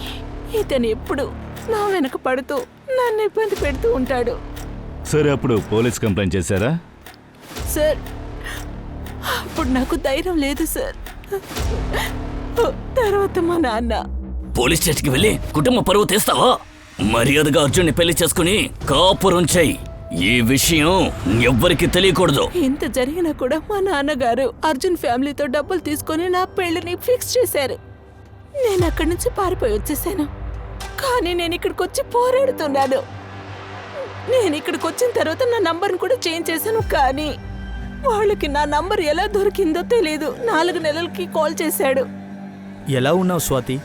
ఇతను ఎప్పుడు నా వెనక పడుతూ నన్ను ఇబ్బంది పెడుతూ ఉంటాడు. సరే, అప్పుడు పోలీస్ కంప్లైంట్ చేశారా? సార్, అప్పుడు నాకు ధైర్యం లేదు సార్. తర్వాత మా నాన్న పోలీస్ స్టేషన్కి వెళ్ళి కుటుంబ పరువు తీస్తావా? మర్యాదగా అర్జున్ని పెళ్లి చేసుకుని కాపురం చెయ్యి. ఈ విషయం ఎవ్వరికి తెలియకూడదు. ఇంత జరిగినా కూడా మా నాన్నగారు అర్జున్ ఫ్యామిలీతో డబ్బులు తీసుకొని నా పెళ్లిని ఫిక్స్ చేశారు. నేను అక్కడి నుంచి పారిపోయి వచ్చేసాను. కానీ నేను ఇక్కడికి వచ్చి పోరాడుతున్నాను. నేను ఇక్కడికి వచ్చిన తర్వాత నా నంబర్ని కూడా చేంజ్ చేశాను. కానీ వాళ్ళకి నా నంబర్ ఎలా దొరికిందో తెలియదు. 4 నెలలకి కాల్ చేశాడు. ఎలా ఉన్నావు స్వాతి?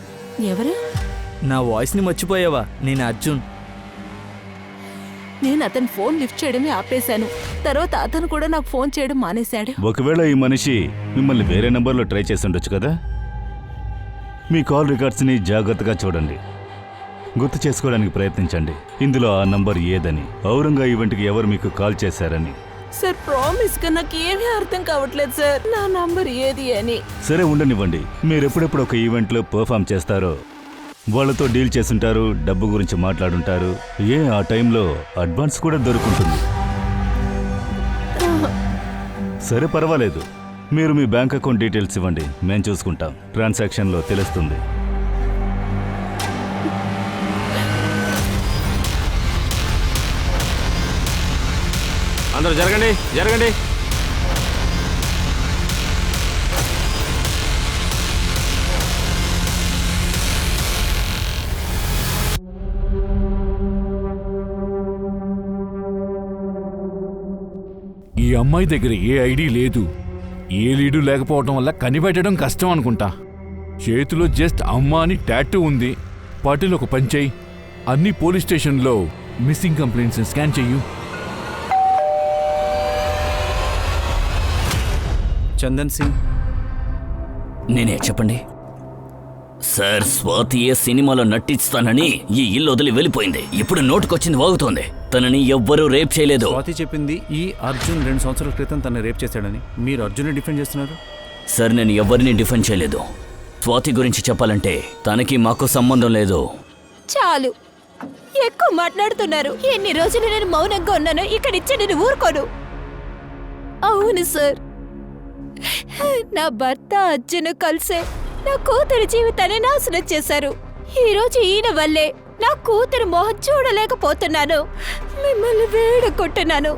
ఎవరు? నా వాయిస్ని మర్చిపోయావా? నేను అర్జున్. నేను అతను ఫోన్ లిఫ్ట్ చేయడమే ఆపేశాను. తర్వాత అతను కూడా నాకు ఫోన్ చేయడం మానేశాడు. ఒకవేళ ఈ మనిషి మిమ్మల్ని వేరే నంబర్లో ట్రై చేసి ఉండొచ్చు కదా. మీ కాల్ రికార్డ్స్ని జాగ్రత్తగా చూడండి. గుర్తు చేసుకోవడానికి ప్రయత్నించండి. ఇందులో ఆ నంబర్ ఏదని, ఔరంగా ఈవెంట్కి ఎవరు మీకు కాల్ చేశారని. సార్, ప్రామిస్ గా నాకు ఏమీ అర్థం కావట్లేదు సార్, నా నంబర్ ఏది అని. సరే, ఉండనివ్వండి. మీరు ఎప్పుడెప్పుడు ఒక ఈవెంట్లో పర్ఫామ్ చేస్తారో వాళ్ళతో డీల్ చేసుంటారు, డబ్బు గురించి మాట్లాడుంటారు. ఆ టైంలో అడ్వాన్స్ కూడా దొరుకుంటుంది. సరే, పర్వాలేదు. మీరు మీ బ్యాంక్ అకౌంట్ డీటెయిల్స్ ఇవ్వండి, మేము చూసుకుంటాం. ట్రాన్సాక్షన్లో తెలుస్తుంది. అందరూ జరగండి, జరగండి. ఈ అమ్మాయి దగ్గర ఏ ఐడి లేదు. ఏ లీడు లేకపోవడం వల్ల కనిపెట్టడం కష్టం అనుకుంటా. చేతిలో జస్ట్ అమ్మ అని టాటూ ఉంది. పాటిల్ ఒక పని చెయ్యి, అన్ని పోలీస్ స్టేషన్లో మిస్సింగ్ కంప్లైంట్స్ స్కాన్ చెయ్యు. చందన్ సింగ్. నేనే, చెప్పండి సార్. స్వాతి ఏ సినిమాలో నటిస్తానని ఈ ఇల్లు వదిలి వెళ్ళిపోయింది. ఇప్పుడు నోటుకొచ్చింది వాగుతోంది. తనని ఎవ్వరూ రేప్ చేయలేదు. స్వాతి చెప్పింది ఈ అర్జున్ 2 సంవత్సరాల క్రితం తనని రేప్ చేశాడని. మీరు అర్జున్ని డిఫెండ్ చేస్తున్నారు సార్. నేను ఎవరిని డిఫెండ్ చేయలేదు. స్వాతి గురించి చెప్పాలంటే తనకి మాకు సంబంధం లేదు. చాలు, ఎక్కువ మాట్లాడుతున్నారు. ఎన్ని రోజులు నేను మౌనంగా ఉన్నాను. ఇక్కడిచ్చి నేను ఊరుకోను. అవును సార్, నా భర్త అర్జున్ కలిసే నా కూతురు జీవితాన్ని నాశనం చేశారు. ఈ రోజు ఈయన వల్లే నా కూతురు మొహం చూడలేకపోతున్నాను. మిమ్మల్ని వేడుకుంటున్నాను,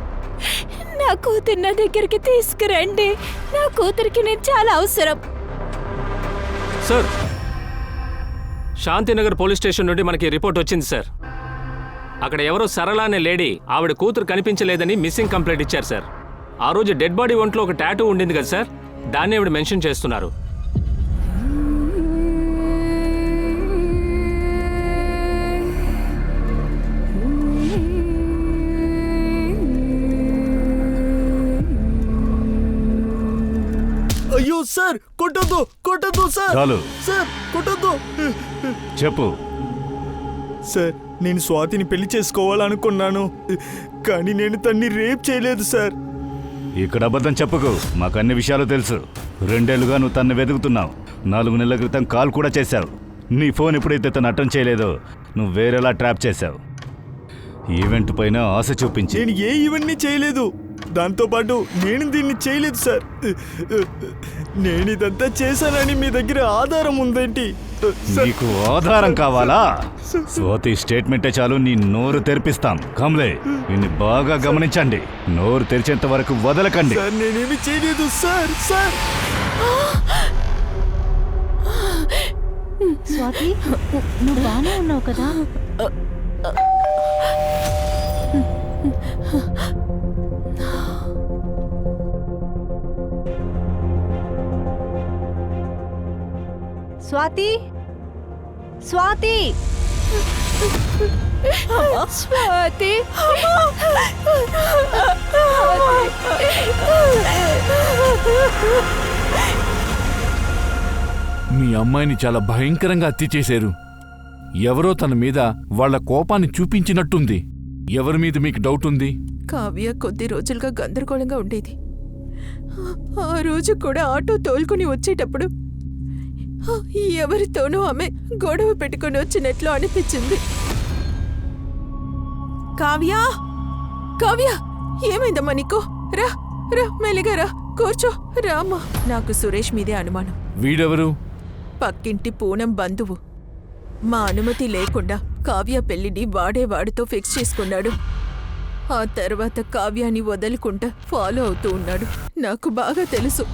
నా కూతురు నా దగ్గరికి తీసుకురండి. నా కూతురికి నేను చాలా అవసరం. సార్, శాంతినగర్ పోలీస్ స్టేషన్ నుండి మనకి రిపోర్ట్ వచ్చింది సార్. అక్కడ ఎవరో సరళ అనే లేడీ ఆవిడ కూతురు కనిపించలేదని మిస్సింగ్ కంప్లైంట్ ఇచ్చారు సార్. ఆ రోజు డెడ్ బాడీ ఒంట్లో ఒక టాటూ ఉండింది కదా సార్, దాన్ని ఆవిడ మెన్షన్ చేస్తున్నారు. అయ్యో సార్, కొట్టొద్దు కొట్టొద్దు సార్. చాలు. సార్ కొట్టొద్దు. చెప్పు. సార్, నేను స్వాతిని పెళ్లి చేసుకోవాలనుకున్నాను, కానీ నేను తన్ని రేప్ చేయలేదు సార్. ఇక్కడ అబద్ధం చెప్పుకు, మాకు అన్ని విషయాలు తెలుసు. 2 ఏళ్లుగా నువ్వు తన్ని వెతుకుతున్నావు. 4 నెలల క్రితం కాల్ కూడా చేశావు. నీ ఫోన్ ఎప్పుడైతే తను అటెండ్ చేయలేదో నువ్వు వేరేలా ట్రాప్ చేశావు. ఈవెంట్ పైన ఆశ చూపించి. నేను ఏ ఈవెంట్ని చేయలేదు, దాంతోపాటు నేను దీన్ని చేయలేదు సార్. నేను ఇదంతా చేశానని మీ దగ్గర ఆధారం ఉందేంటి? నీకు ఆధారం కావాలా? స్వాతి స్టేట్మెంటే చాలు, నీ నోరు తెరిపిస్తాం. కమలే, నిన్ను బాగా గమనించండి. నోరు తెరిచేంత వరకు వదలకండి. సార్, నేనేమి చేయలేదు సార్. సార్ స్వాతి, నువ్వు బాగానే ఉన్నావు కదా? స్వాతి, స్వాతి, స్వాతి, మీ అమ్మాయిని చాలా భయంకరంగా హత్య చేశారు. ఎవరో తన మీద వాళ్ళ కోపాన్ని చూపించినట్టుంది. ఎవరి మీద మీకు డౌట్ ఉంది? కావ్య కొద్ది రోజులుగా గందరగోళంగా ఉండేది. ఆ రోజు కూడా ఆటో తోలుకుని వచ్చేటప్పుడు ఎవరితోనూ ఆమె గొడవ పెట్టుకుని వచ్చినట్లు అనిపించింది. కావ్య, కావ్య, ఏమైందమ్మా నీకు? రా రా, మెల్లిగా రా, కూర్చో. రామ్మా. నాకు సురేష్ మీదే అనుమానం. వీడెవరు? పక్కింటి పూనం బంధువు. మా అనుమతి లేకుండా కావ్య పెళ్లిని వాడితో ఫిక్స్ చేసుకున్నాడు. ఆ తర్వాత కావ్యాన్ని వదలకుండా ఫాలో అవుతూ ఉన్నాడు. నాకు బాగా తెలుసు,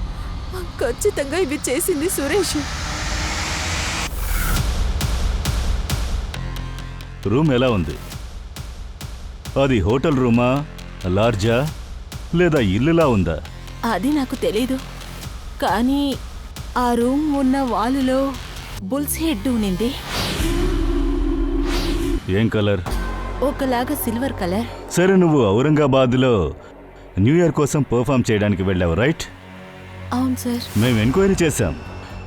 ఖచ్చితంగా ఇవి చేసింది సురేష్. రూమ్ ఎలా ఉంది? అది హోటల్ రూమా, లాడ్జా, లేదా ఇల్లులా ఉందా? అది నాకు తెలీదు, కానీ ఆ రూమ్ ఉన్న వాలులో బుల్స్ హెడ్ ఉన్నింది. ఏం కలర్? ఒకలాగా సిల్వర్ కలర్. సరే, నువ్వు ఔరంగాబాద్లో న్యూ ఇయర్ కోసం పర్ఫామ్ చేయడానికి వెళ్ళావు, రైట్? అవును సార్. మేము ఎంక్వైరీ చేశాం.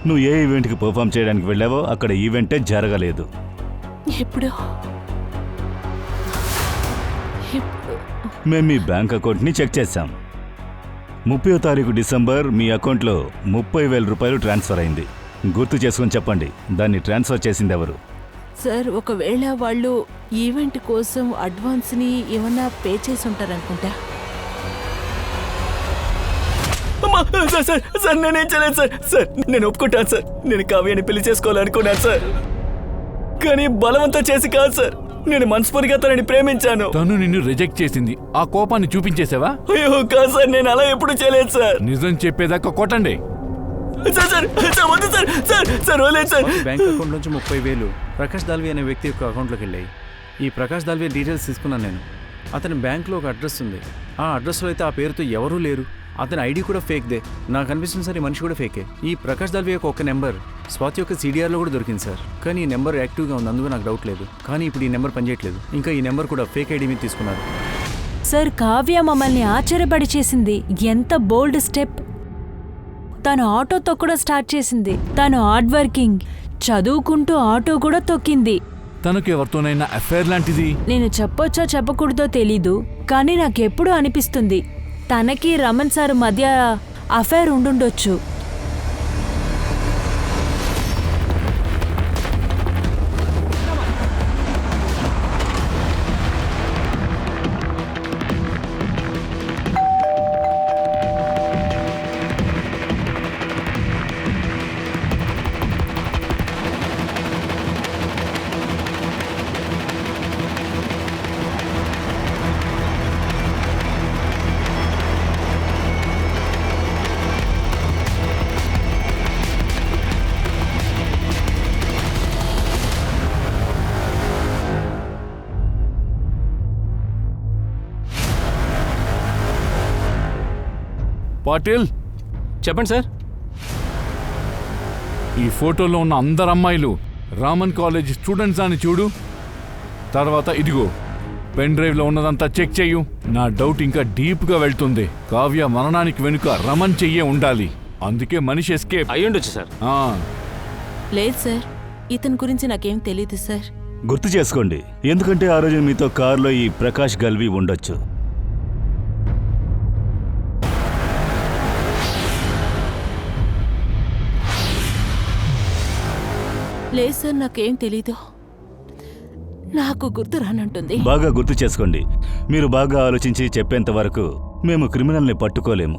నువ్వు ఏ ఈవెంట్కి పర్ఫామ్ చేయడానికి వెళ్ళావో అక్కడ ఈవెంటే జరగలేదు. ఎప్పుడు? మేము మీ బ్యాంక్ అకౌంట్ని చెక్ చేశాం. 30వ తారీఖు డిసెంబర్ మీ అకౌంట్లో 30,000 రూపాయలు ట్రాన్స్ఫర్ అయింది. గుర్తు చేసుకొని చెప్పండి, దాన్ని ట్రాన్స్ఫర్ చేసింది ఎవరు? సార్, ఒకవేళ వాళ్ళు ఈవెంట్ కోసం అడ్వాన్స్ని ఏమన్నా పే చేసి ఉంటారనుకుంటా. సార్, నేనేం చేయలేదు సార్. సార్, నేను ఒప్పుకుంటాను సార్. నేను కావ్యాన్ని పెళ్లి చేసుకోవాలనుకున్నాను సార్, కానీ బలవంతం చేసి కాదు సార్. నేను మనస్ఫూర్తిగా తనని ప్రేమించాను. తను నిన్ను రిజెక్ట్ చేసింది. ఆ కోపాన్ని చూపించేసావా? అయ్యో కాదు సార్, నేను అలా ఎప్పుడు చేయలేదు సార్. నిజం చెప్పేదాకా కొట్టండి. బ్యాంక్ అకౌంట్ నుంచి 30,000 ప్రకాష్ దాల్వి అనే వ్యక్తి యొక్క అకౌంట్లోకి వెళ్ళాయి. ఈ ప్రకాష్ దాల్వి డీటెయిల్స్ తీసుకున్నాను నేను. అతని బ్యాంక్లో ఒక అడ్రస్ ఉంది. ఆ అడ్రస్లో అయితే ఆ పేరుతో ఎవరూ లేరు. అతని ఐడి కూడా ఫేక్దే. నాకు అనిపిస్తుంది సార్, ఈ మనిషి కూడా ఫేకే. ఈ ప్రకాష్ దాల్వి యొక్క ఒక నెంబర్ స్వాతి యొక్క CDRలో కూడా దొరికింది సార్. కానీ ఈ నెంబర్ యాక్టివ్గా ఉంది, అందుకు నాకు డౌట్ లేదు. కానీ ఇప్పుడు ఈ నెంబర్ పనిచేయట్లేదు. ఇంకా ఈ నెంబర్ కూడా ఫేక్ ఐడి మీద తీసుకున్నారు. సార్, కావ్య మమ్మల్ని ఆశ్చర్యపడి చేసింది. ఎంత బోల్డ్ స్టెప్! తను ఆటో తొక్కడం స్టార్ట్ చేసింది. తను హార్డ్ వర్కింగ్, చదువుకుంటూ ఆటో కూడా తొక్కింది. తనకు ఎవరితోనైనా అఫైర్ లాంటిది? నేను చెప్పొచ్చో చెప్పకూడదో తెలీదు, కానీ నాకెప్పుడు అనిపిస్తుంది తనకి రమణ్ సార్ మధ్య అఫైర్ ఉండుండొచ్చు. పాటిల్, చెప్పండి సార్. ఈ ఫోటోలో ఉన్న అందరు అమ్మాయిలు రామన్ కాలేజ్ స్టూడెంట్స్ అని చూడు. తర్వాత ఇదిగో పెన్ డ్రైవ్లో ఉన్నదంతా చెక్ చెయ్యు. నా డౌట్ ఇంకా డీప్గా వెళ్తుంది. కావ్య మరణానికి వెనుక రమణ్ చెయ్యే ఉండాలి. అందుకే మనిషి ఎస్కేప్ అయ్యుండొచ్చు సార్. లేదు సార్, ఇతని గురించి నాకేం తెలీదు సార్. గుర్తు చేసుకోండి, ఎందుకంటే ఆ రోజు మీతో కారులో ఈ ప్రకాష్ గల్వి ఉండొచ్చు. లేదు సార్, నాకేం తెలీదు. నాకు గుర్తు రానంటుంది. బాగా గుర్తు చేసుకోండి. మీరు బాగా ఆలోచించి చెప్పేంత వరకు మేము క్రిమినల్ని పట్టుకోలేము.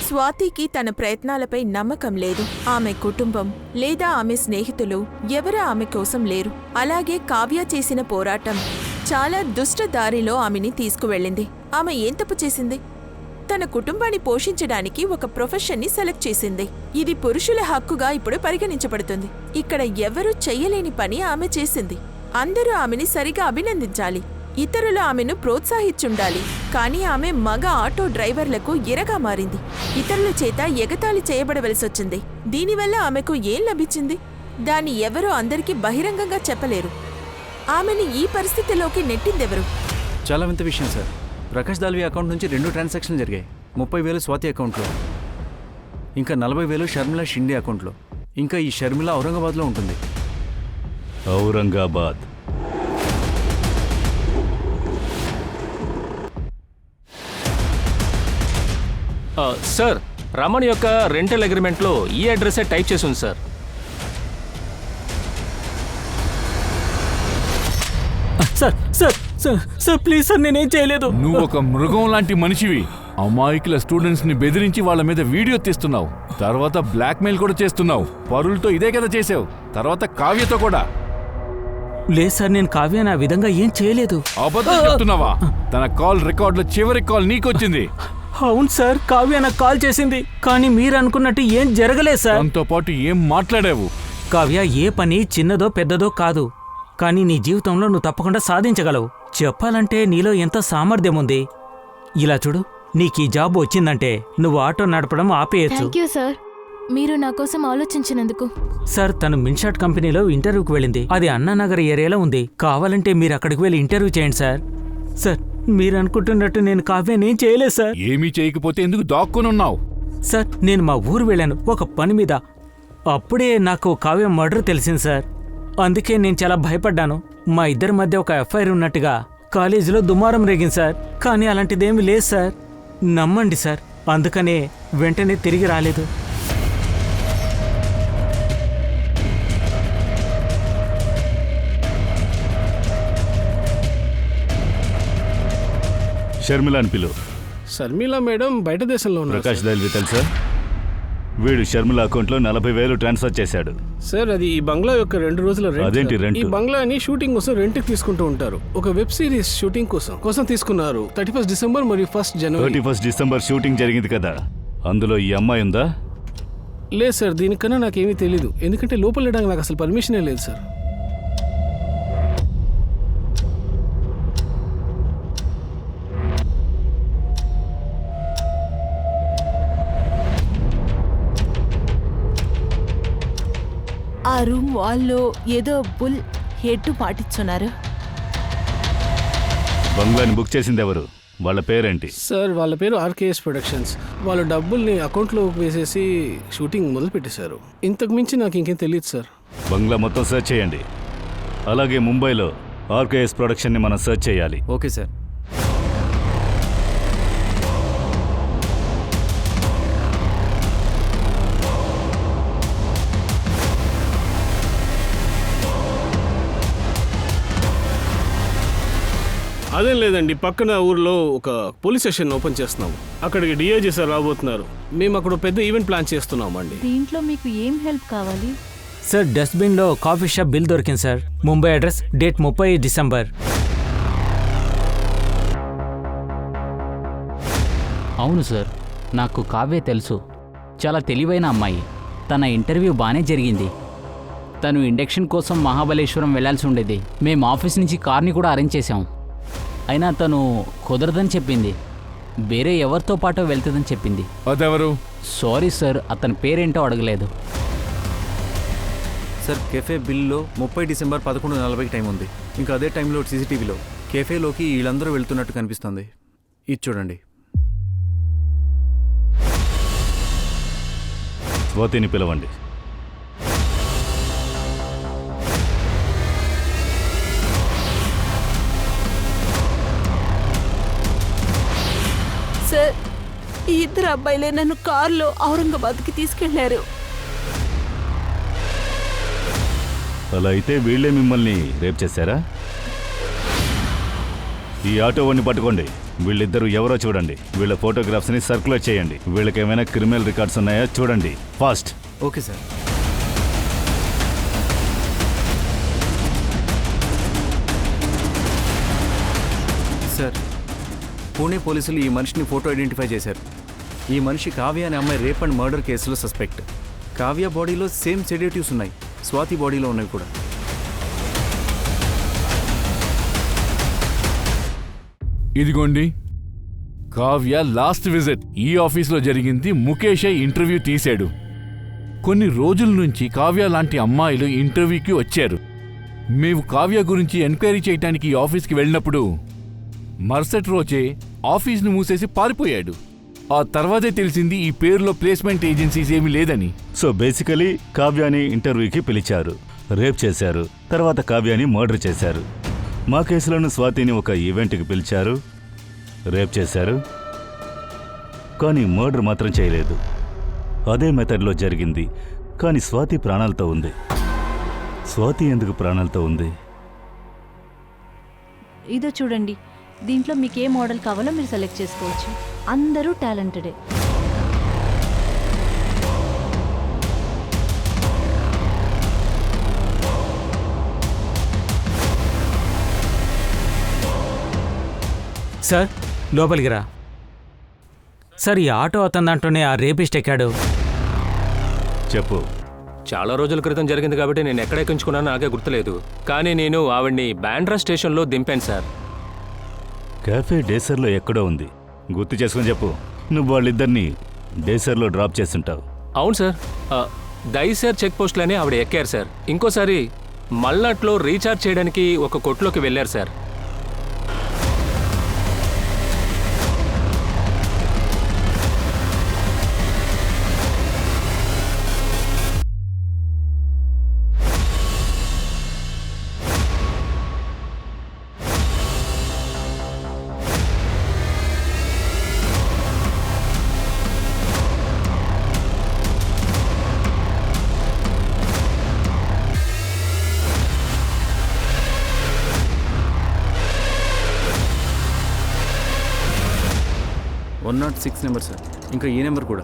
స్వాతికి తన ప్రయత్నాలపై నమ్మకం లేదు. ఆమె కుటుంబం లేదా ఆమె స్నేహితులు ఎవరూ ఆమె కోసం లేరు. అలాగే కావ్య చేసిన పోరాటం చాలా దుష్ట దారిలో ఆమెని తీసుకువెళ్ళింది. ఆమె ఏం తప్పు చేసింది? తన కుటుంబాన్ని పోషించడానికి ఒక ప్రొఫెషన్ని సెలెక్ట్ చేసింది. ఇది పురుషుల హక్కుగా ఇప్పుడు పరిగణించబడుతుంది. ఇక్కడ ఎవరూ చెయ్యలేని పని ఆమె చేసింది. అందరూ ఆమెని సరిగా అభినందించాలి, ఇతరులు ఆమెను ప్రోత్సహించుండాలి. కానీ ఆమె మగ ఆటో డ్రైవర్లకు ఇరగా మారింది. ఇతరుల చేత ఎగతాళి చేయబడవలసొచ్చింది. దీనివల్ల ఆమెకు ఏం లభించింది? దాన్ని ఎవరూ అందరికీ బహిరంగంగా చెప్పలేరు. ఆమెని ఈ పరిస్థితిలోకి నెట్టిందెవరు? చాలా వింత విషయం సార్. ప్రకాష్ దాల్వి అకౌంట్ నుంచి 2 ట్రాన్సాక్షన్లు జరిగాయి. 30,000 స్వాతి అకౌంట్లో, ఇంకా 40,000 షర్మిల షిండే అకౌంట్లో. ఇంకా ఈ షర్మిల ఔరంగాబాద్లో ఉంటుంది. ఔరంగాబాద్. సార్, రమణ్ యొక్క రెంటల్ అగ్రిమెంట్లో ఈ అడ్రస్సే టైప్ చేసి ఉంది sir. Sir sir sir sir please sir, నేనేం చేయలేదు. నువ్వు ఒక మృగం లాంటి మనిషివి. అమాయకుల స్టూడెంట్స్ ని బెదిరించి వాళ్ళ మీద వీడియో తీస్తున్నావు. తర్వాత బ్లాక్మెయిల్ కూడా చేస్తున్నావు. పరులతో ఇదే కదా చేసావు, తర్వాత కావ్యతో కూడా. లేదు సార్, నేను కావ్య నా విధంగా ఏం చేయలేదు. అబద్ధం చెప్తున్నావా? తన కాల్ రికార్డులో చివరి కాల్ నీకొచ్చింది. అవును సార్, కావ్య నాకు కాల్ చేసింది. కానీ మీరు అనుకున్నట్టు ఏం జరగలేదు సార్. దాంతో పాటు ఏం మాట్లాడావు? కావ్య ఏ పని చిన్నదో పెద్దదో కాదు, కానీ నీ జీవితంలో నువ్వు తప్పకుండా సాధించగలవు. చెప్పాలంటే నీలో ఎంత సామర్థ్యం ఉంది. ఇలా చూడు, నీకు ఈ జాబ్ వచ్చిందంటే నువ్వు ఆటో నడపడం ఆపేయచ్చు. థ్యాంక్ యూ సార్, మీరు నా కోసం ఆలోచించినందుకు. సార్, తను మిన్షాట్ కంపెనీలో ఇంటర్వ్యూకి వెళ్ళింది. అది అన్నానగర్ ఏరియాలో ఉంది. కావాలంటే మీరు అక్కడికి వెళ్ళి ఇంటర్వ్యూ చేయండి సార్. సార్, మీరు అనుకుంటున్నట్టు నేను కావ్యానేం చేయలేదు సార్. ఏమీ చేయకపోతే ఎందుకు దాక్కునున్నావు? సార్, నేను మా ఊరు వెళ్ళాను ఒక పని మీద. అప్పుడే నాకు కావ్య మర్డర్ తెలిసింది సార్. అందుకే నేను చాలా భయపడ్డాను. మా ఇద్దరి మధ్య ఒక ఎఫ్ఐఆర్ ఉన్నట్టుగా కాలేజీలో దుమారం రేగింది సార్. కానీ అలాంటిదేమీ లేదు సార్, నమ్మండి సార్. అందుకనే వెంటనే తిరిగి రాలేదు. షర్మిల అని పిలువు. శర్మిల మేడం బయట దేశంలో ఉన్నారు. ప్రకాష్ దాల్వి తెలుసా? వీడు షర్మిల అకౌంట్లో 40,000 ట్రాన్స్ఫర్ చేశాడు. సార్, అది ఈ బంగ్లా యొక్క 2 రోజుల రెంట్. అదేంటి రెంట్? ఈ బంగ్లాని షూటింగ్ కోసం రెంట్కి తీసుకుంటూ ఉంటారు. ఒక వెబ్ సిరీస్ షూటింగ్ కోసం తీసుకున్నారు. 31 డిసెంబర్ మరియు 1 జనవరి. 31 డిసెంబర్ షూటింగ్ జరిగింది కదా, అందులో ఈ అమ్మాయి ఉందా? లేదు సార్, దీనికన్నా నాకేమీ తెలీదు. ఎందుకంటే లోపల వెళ్ళడానికి నాకు అసలు పర్మిషనే లేదు సార్. ఆ రూమ్ వాళ్ళు ఏదో బుల్ హెడ్ పాటిస్తున్నారు. బంగ్లాని బుక్ చేసింది ఎవరు? వాళ్ళ పేరేంటి? సార్, వాళ్ళ పేరు ఆర్కేఎస్ ప్రొడక్షన్స్. వాళ్ళ డబ్బుల్ని అకౌంట్లో వేసేసి షూటింగ్ మొదలు పెట్టేశారు. ఇంతకు మించి నాకు ఇంకేం తెలియదు సార్. బంగ్లా మొత్తం సెర్చ్ చేయండి. అలాగే ముంబైలో ఆర్కేఎస్ ప్రొడక్షన్ని మనం సెర్చ్ చేయాలి. Okay sir. అదేం లేదండి, పక్కన ఊర్లో ఒక పోలీస్ స్టేషన్ ఓపెన్ చేస్తున్నాము. అక్కడికి డిఐజీ సార్ రాబోతున్నారు. మేము అక్కడ పెద్ద ఈవెంట్ ప్లాన్ చేస్తున్నాము అండి. దీంట్లో మీకు ఏం హెల్ప్ కావాలి? సార్, డస్ట్బిన్లో కాఫీ షాప్ బిల్ దొరికింది sir. Mumbai address, date 30 December. అవును సార్, నాకు కావ్య తెలుసు. చాలా తెలివైన అమ్మాయి. తన ఇంటర్వ్యూ బాగానే జరిగింది. తను ఇండక్షన్ కోసం మహాబలేశ్వరం వెళ్లాల్సి ఉండేది. మేము ఆఫీస్ నుంచి కార్ని కూడా అరేంజ్ చేశాం. అయినా తను కుదరదని చెప్పింది. వేరే ఎవరితో పాటు వెళ్తుందని చెప్పింది. అదెవరు? సారీ సార్, అతని పేరేంటో అడగలేదు. సార్, కెఫే బిల్లో 30 డిసెంబర్ 11:40 టైం ఉంది. ఇంకా అదే టైంలో సీసీటీవీలో కెఫేలోకి వీళ్ళందరూ వెళ్తున్నట్టు కనిపిస్తుంది. ఇది చూడండి. స్వాతిని పిలవండి. సార్, ఈ ఇద్దరు అబ్బాయిలే నన్ను కారులో ఔరంగాబాద్కి తీసుకెళ్లారు. అలా అయితే వీళ్ళే మిమ్మల్ని రేప్ చేశారా? ఈ ఆటో వాడిని పట్టుకోండి. వీళ్ళిద్దరూ ఎవరో చూడండి. వీళ్ళ ఫోటోగ్రాఫ్స్ని సర్క్యులేట్ చేయండి. వీళ్ళకి ఏమైనా క్రిమినల్ రికార్డ్స్ ఉన్నాయా చూడండి. Fast. Okay sir. Sir, Pune పోలీసులు ఈ మనిషిని ఫోటో ఐడెంటిఫై చేశారు. ఈ మనిషి కావ్య అనే అమ్మాయి రేప్ అండ్ మర్డర్ కేసులో సస్పెక్ట్. కావ్య బాడీలో సేమ్ సెడేటివ్స్ ఉన్నాయి, స్వాతి బాడీలో ఉన్నాయి కూడా. ఇదిగోండి కావ్య లాస్ట్ విజిట్ ఈ ఆఫీస్లో జరిగింది. ముఖేషే ఇంటర్వ్యూ తీశాడు. కొన్ని రోజుల నుంచి కావ్య లాంటి అమ్మాయిలు ఇంటర్వ్యూకి వచ్చారు. మేము కావ్య గురించి ఎంక్వైరీ చేయడానికి ఈ ఆఫీస్కి వెళ్ళినప్పుడు మరుసటి రోజే ఆఫీస్ను మూసేసి పారిపోయాడు. ఆ తర్వాతే తెలిసింది ఈ పేరులో ప్లేస్మెంట్ ఏజెన్సీస్ ఏమీ లేదని. సో బేసికలీ కావ్యాని ఇంటర్వ్యూకి పిలిచారు, రేప్ చేశారు, తర్వాత కావ్యాని మర్డర్ చేశారు. మా కేసులోని స్వాతిని ఒక ఈవెంట్కి పిలిచారు, రేప్ చేశారు, కానీ మర్డర్ మాత్రం చేయలేదు. అదే మెథడ్లో జరిగింది, కానీ స్వాతి ప్రాణాలతో ఉంది. స్వాతి ఎందుకు ప్రాణాలతో ఉంది? ఇదో చూడండి, దీంట్లో మీకు ఏ మోడల్ కావాలో మీరు సెలెక్ట్ చేసుకోవచ్చు. అందరూ టాలెంటెడే. సార్, లోపలికి రా. సార్, ఈ ఆటో అతని దాంట్లోనే ఆ రేపిస్ట్ ఎక్కాడు. చెప్పు. చాలా రోజుల క్రితం జరిగింది కాబట్టి నేను ఎక్కడ ఎక్కించుకున్నానో నాకే గుర్తులేదు. కానీ నేను ఆవిడ్ని బాండ్రా స్టేషన్లో దింపాను సార్. క్యాఫే డేసర్లో ఎక్కడో ఉంది, గుర్తు చేసుకుని చెప్పు. నువ్వు వాళ్ళిద్దరినీ డేసర్లో డ్రాప్ చేస్తుంటావు. అవును సార్. దైసర్ చెక్ పోస్ట్లోనే ఆవిడ ఎక్కారు సార్. ఇంకోసారి మల్నాట్లో రీఛార్జ్ చేయడానికి ఒక కొట్లోకి వెళ్ళారు సార్. Six number sir. ఇంకా ఈ నెంబర్ కూడా.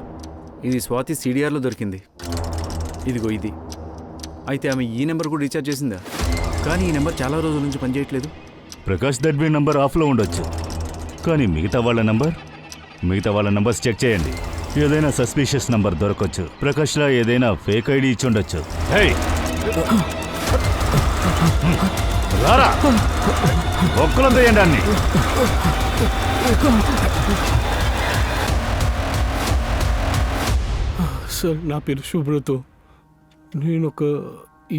ఇది స్వాతి సిడిఆర్లో దొరికింది. ఇదిగో ఇది. అయితే ఆమె ఈ నెంబర్ కూడా రీఛార్జ్ చేసిందా? కానీ ఈ నెంబర్ చాలా రోజుల నుంచి పనిచేయట్లేదు. ప్రకాష్ దడ్బీ నంబర్ ఆఫ్లో ఉండొచ్చు, కానీ మిగతా వాళ్ళ నంబర్స్ చెక్ చేయండి. ఏదైనా సస్పీషియస్ నంబర్ దొరకొచ్చు. ప్రకాష్లా ఏదైనా ఫేక్ ఐడి ఇచ్చి ఉండొచ్చు. ఒక్కలం చేయండి అన్ని. సార్, నా పేరు శుభ్రతో. నేను ఒక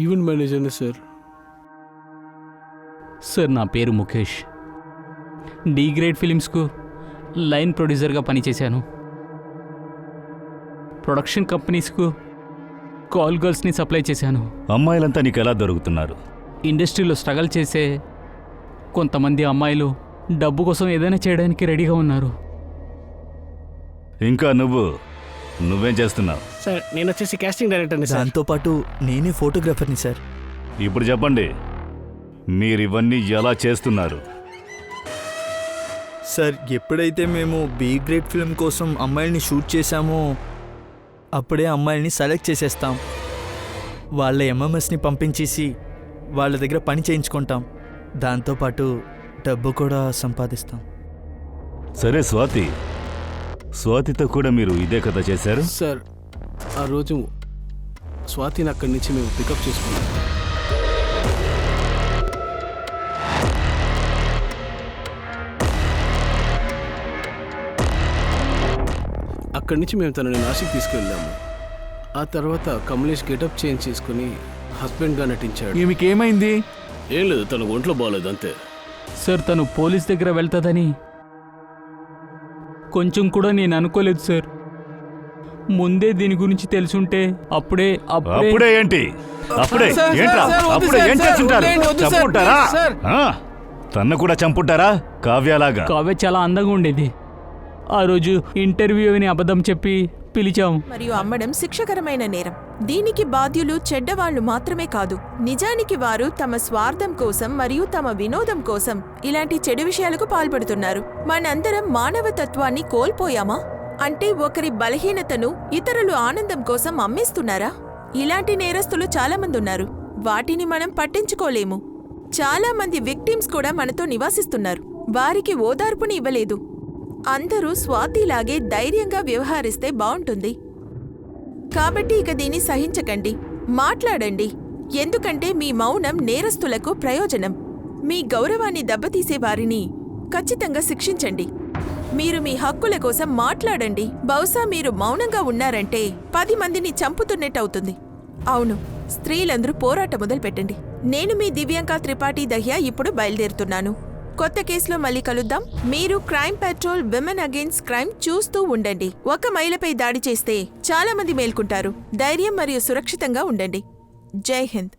ఈవెంట్ మేనేజర్ని సార్. సార్, నా పేరు ముఖేష్. డి గ్రేడ్ ఫిలిమ్స్కు లైన్ ప్రొడ్యూసర్గా పనిచేశాను. ప్రొడక్షన్ కంపెనీస్కు కాల్ గర్ల్స్ని సప్లై చేశాను. అమ్మాయిలంతా నీకు ఎలా దొరుకుతున్నారు? ఇండస్ట్రీలో స్ట్రగల్ చేసే కొంతమంది అమ్మాయిలు డబ్బు కోసం ఏదైనా చేయడానికి రెడీగా ఉన్నారు. ఇంకా నువ్వేం చేస్తున్నావు? సార్, నేను వచ్చేసి కాస్టింగ్ డైరెక్టర్ని సార్. దాంతోపాటు నేనే ఫోటోగ్రాఫర్ని సార్. ఇప్పుడు చెప్పండి, మీరివన్నీ ఎలా చేస్తున్నారు? సార్, ఎప్పుడైతే మేము బి గ్రేడ్ ఫిల్మ్ కోసం అమ్మాయిల్ని షూట్ చేశామో అప్పుడే అమ్మాయిల్ని సెలెక్ట్ చేసేస్తాం. వాళ్ళ ఎంఎంఎస్ని పంపించేసి వాళ్ళ దగ్గర పని చేయించుకుంటాం. దాంతోపాటు డబ్బు కూడా సంపాదిస్తాం. సరే, స్వాతితో కూడా మీరు ఇదే కథ చేశారు? సార్, ఆ రోజు స్వాతిని అక్కడి నుంచి మేము పికప్ చేసుకున్నాం. అక్కడి నుంచి మేము తనని నాసిక్ తీసుకెళ్ళాము. ఆ తర్వాత కమలేష్ గెటప్ చేంజ్ చేసుకుని హస్బెండ్గా నటించాడు. ఈమెకేమైంది? ఏం లేదు, తన ఒంట్లో బాగలేదు అంతే. సార్, తను పోలీస్ దగ్గర వెళ్తుందని కొంచెం కూడా నేను అనుకోలేదు సార్. ముందే దీని గురించి తెలుసుంటే అప్పుడే అప్పుడే ఏంటి అప్పుడే సార్, ఏంట్రా సార్, వద్దు అప్పుడే సార్, ఏం సార్, చేస్తుంటారు వద్దండి, వద్దు సార్, చంపుంటారా ప్లీజ్ సార్. తన్ను కూడా చంపుంటారా కావ్యలాగా కావ్య చాలా అందంగా ఉండేది. ఆ రోజు ఇంటర్వ్యూ అని అబద్ధం చెప్పి పిలిచాం. మరియు అమ్మడం శిక్షకరమైన నేరం. దీనికి బాధ్యులు చెడ్డవాళ్లు మాత్రమే కాదు, నిజానికి వారు తమ స్వార్థం కోసం మరియు తమ వినోదం కోసం ఇలాంటి చెడు విషయాలకు పాల్పడుతున్నారు. మనందరం మానవతత్వాన్ని కోల్పోయామా? అంటే ఒకరి బలహీనతను ఇతరులు ఆనందం కోసం అమ్మేస్తున్నారా? ఇలాంటి నేరస్తులు చాలా మంది ఉన్నారు. వాటిని మనం పట్టించుకోలేము. చాలా మంది విక్టిమ్స్ కూడా మనతో నివాసిస్తున్నారు. వారికి ఓదార్పుని ఇవ్వలేదు. అందరూ స్వాతిలాగే ధైర్యంగా వ్యవహరిస్తే బావుంటుంది. కాబట్టి ఇక దీన్ని సహించకండి, మాట్లాడండి. ఎందుకంటే మీ మౌనం నేరస్తులకు ప్రయోజనం. మీ గౌరవాన్ని దెబ్బతీసే వారిని ఖచ్చితంగా శిక్షించండి. మీరు మీ హక్కుల కోసం మాట్లాడండి. బహుశా మీరు మౌనంగా ఉన్నారంటే 10 మందిని చంపుతున్నట్టవుతుంది. అవును, స్త్రీలందరూ పోరాటం మొదలుపెట్టండి. నేను మీ దివ్యాంక త్రిపాఠి దహ్యా ఇప్పుడు బయలుదేరుతున్నాను. కొత్త కేసులో మళ్ళీ కలుద్దాం. మీరు crime petrol women against crime చూస్తూ ఉండండి. ఒక మహిళపై దాడి చేస్తే చాలా మంది మేల్కుంటారు. ధైర్యం మరియు సురక్షితంగా ఉండండి. జై హింద్.